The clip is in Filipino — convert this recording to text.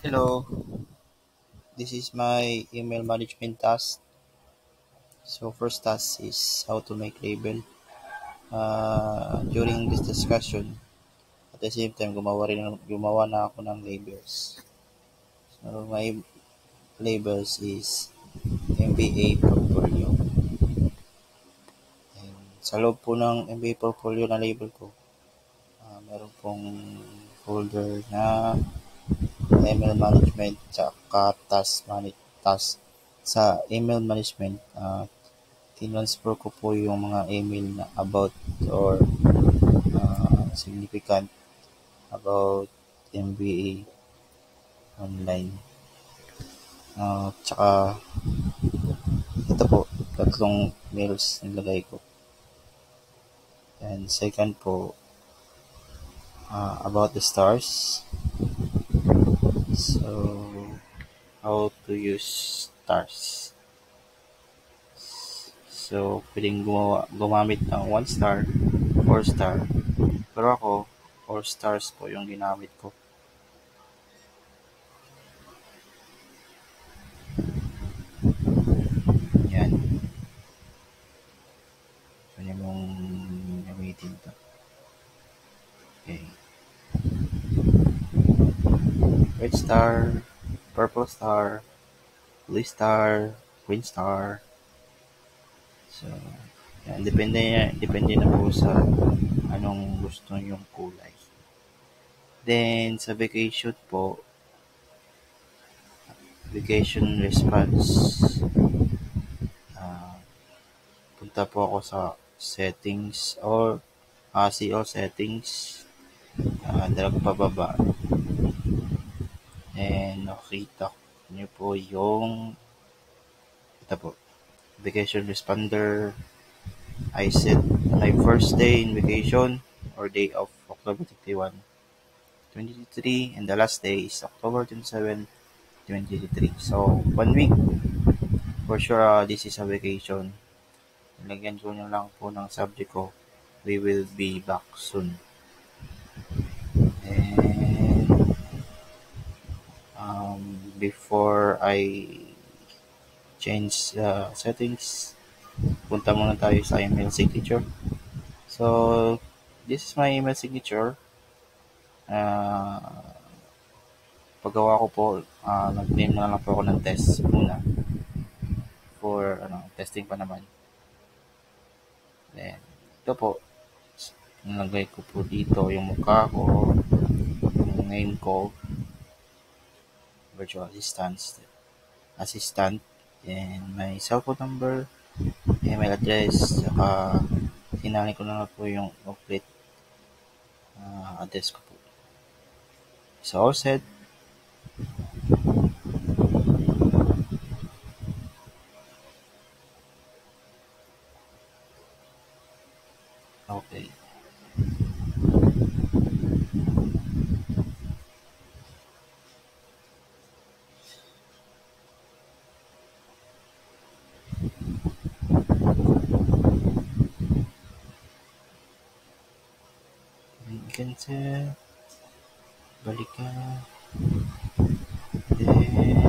Hello, this is my email management task. So first task is how to make label. During this discussion, at the same time gumawa na ako ng labels. So my labels is MBA portfolio. And sa loob po ng MBA portfolio na label ko, meron pong folder na email management tsaka task sa email management. Tinransfer ko po yung mga email na about or significant about MBA online. Tsaka ito po, tatlong mails nilagay ko. And second po, about the stars. So, how to use stars. So, pwedeng gumamit ng 1 star, 4 star. Pero ako, 4 stars po yung ginamit ko. Yan. Pwede mong gamitin to. Okay. Red star, purple star, blue star, green star. So, yan. Depende na po sa anong gusto yung kulay. Then, sa vacation po, vacation response. Punta po ako sa settings or see all settings. Drag pababa. And nakita nyo po yung ito po, vacation responder. I set my first day in vacation or day of October 31, 2023, and the last day is October 27, 2023. So, 1 week. For sure, this is a vacation. Nilagyan ko na lang po ng subject ko. We will be back soon. And before I change settings, punta muna tayo sa email signature. So, this is my email signature. Paggawa ko po, nag-name na lang po ako ng test muna for testing pa naman. Then, ito po, nilagay ko po dito yung mukha ko, yung name ko, virtual assistant, and my cellphone number, email address, saka sinali ko na lang po yung complete address ko po. So, all set. Okay. Cancel. Balik ka. Then,